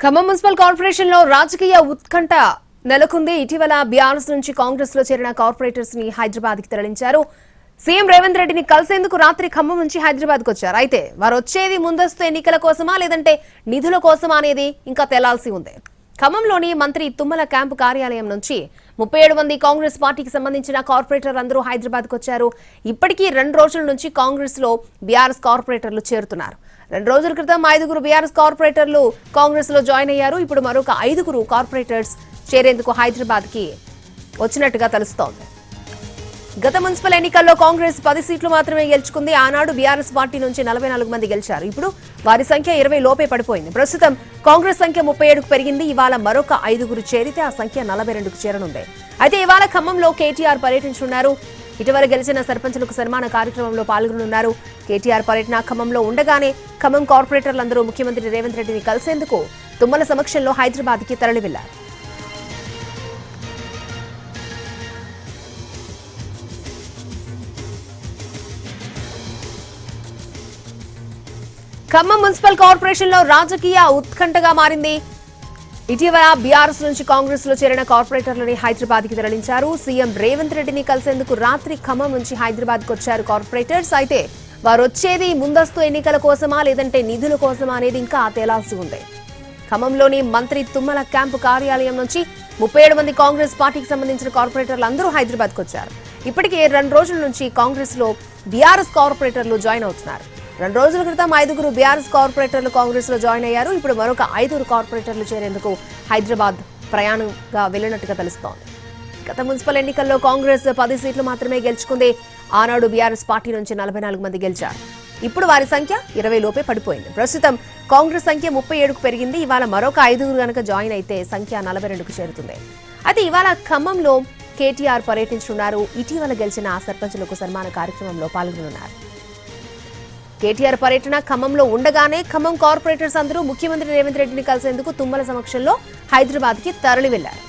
Khammam municipal corporation లో రాజకీయ ఉత్కంఠ నెలకొంది. ఇటీవల బీఆర్ఎస్ నుంచి కాంగ్రెస్ లో చేరిన కార్పొరేటర్స్ ని హైదరాబాద్ కి తరలించారు. సీఎం రేవంత్ రెడ్డిని కలిసేందుకు రాత్రి ఖమ్మం నుంచి హైదరాబాద్ కు వచ్చారు. అయితే వారు వచ్చేది ముందస్తు ఎన్నికల కోసమా లేదంటే నిధుల కోసమా అనేది ఇంకా తేలాల్సి ఉంది. ఖమ్మంలోని మంత్రి తుమ్మల క్యాంపు కార్యాలయం నుంచి 37 మంది కాంగ్రెస్ పార్టీకి సంబంధించిన కార్పొరేటర్లు అందరూ హైదరాబాద్ కు వచ్చారు. ఇప్పటికీ 2 రోజుల నుంచి కాంగ్రెస్ లో బీఆర్ఎస్ కార్పొరేటర్లు చేరుతున్నారు. 2 రోజుల క్రితం 5 బీఆర్ఎస్ కార్పొరేటర్లు కాంగ్రెస్ లో జాయిన్ అయ్యారు. ఇప్పుడు మరొక 5 కార్పొరేటర్స్ చేరేందుకు హైదరాబాద్ కి వచ్చినట్టుగా తెలుస్తోంది. గత మున్సిపల్ ఎన్నికల్లో కాంగ్రెస్ 10 సీట్లు మాత్రమే గెలుచుకుంది. ఆనాడు బీఆర్ఎస్ పార్టీ నుంచి 44 మంది గెలిచారు. ఇప్పుడు వారి సంఖ్య 20 లోపే పడిపోయింది. ప్రస్తుతం కాంగ్రెస్ సంఖ్య 37కు పెరిగింది. ఇవాళ మరొక 5 చేరితే ఆ సంఖ్య 42కు చేరనుంది. అయితే ఇవాళ ఖమ్మంలో కేటీఆర్ పర్యటించనున్నారు. ఇటీవల గెలిచిన సర్పంచులకు సన్మాన కార్యక్రమంలో పాల్గొనున్నారు. కేటీఆర్ పర్యటన ఖమ్మంలో ఉండగానే ఖమ్మం కార్పొరేటర్లందరూ ముఖ్యమంత్రి రేవంత్ రెడ్డిని కలిసేందుకు తుమ్మల సమక్షంలో హైదరాబాద్ కి తరలి వెళ్లారు. ఖమ్మం మున్సిపల్ కార్పొరేషన్ లో రాజకీయ ఉత్కంఠగా మారింది. ఇటీవల బీఆర్ఎస్ నుంచి కాంగ్రెస్ లో చేరిన కార్పొరేటర్లని హైదరాబాద్ కి తరలించారు. సీఎం రేవంత్ రెడ్డిని కలిసేందుకు రాత్రి ఖమ్మం నుంచి హైదరాబాద్ కు వచ్చారు కార్పొరేటర్స్. అయితే వారు వచ్చేది ముందస్తు ఎన్నికల కోసమా లేదంటే నిధుల కోసమా అనేది ఇంకా తేలాల్సి ఉంది. ఖమ్మంలోని మంత్రి తుమ్మల క్యాంపు కార్యాలయం నుంచి 37 మంది కాంగ్రెస్ పార్టీకి సంబంధించిన కార్పొరేటర్లు అందరూ హైదరాబాద్ కు వచ్చారు. ఇప్పటికే 2 రోజుల నుంచి కాంగ్రెస్ లో బీఆర్ఎస్ కార్పొరేటర్లు జాయిన్ అవుతున్నారు. 2 రోజుల క్రితం 5 బీఆర్ఎస్ కార్పొరేటర్లు కాంగ్రెస్ లో జాయిన్ అయ్యారు. ఇప్పుడు మరొక 5 కార్పొరేటర్లు చేరేందుకు హైదరాబాద్ ప్రయాణంగా వెళ్లినట్టుగా తెలుస్తోంది. గత మున్సిపల్ ఎన్నికల్లో కాంగ్రెస్ 10 సీట్లు మాత్రమే గెలుచుకుంది. ఆనాడు బీఆర్ఎస్ పార్టీ నుంచి 44 మంది గెలిచారు. ఇప్పుడు వారి సంఖ్య 20 లోపే పడిపోయింది. ప్రస్తుతం కాంగ్రెస్ సంఖ్య 37కు పెరిగింది. ఇవాళ మరొక 5 గనక జాయిన్ అయితే సంఖ్య 42కు చేరుతుంది. అయితే ఇవాళ ఖమ్మంలో కేటీఆర్ పర్యటించనున్నారు. ఇటీవల గెలిచిన సర్పంచులకు సన్మాన కార్యక్రమంలో పాల్గొనున్నారు. కేటీఆర్ పర్యటన ఖమ్మంలో ఉండగానే ఖమ్మం కార్పొరేటర్స్ అందరూ ముఖ్యమంత్రి రేవంత్ రెడ్డిని కలిసేందుకు తుమ్మల సమక్షంలో హైదరాబాద్ కి తరలి వెళ్లారు.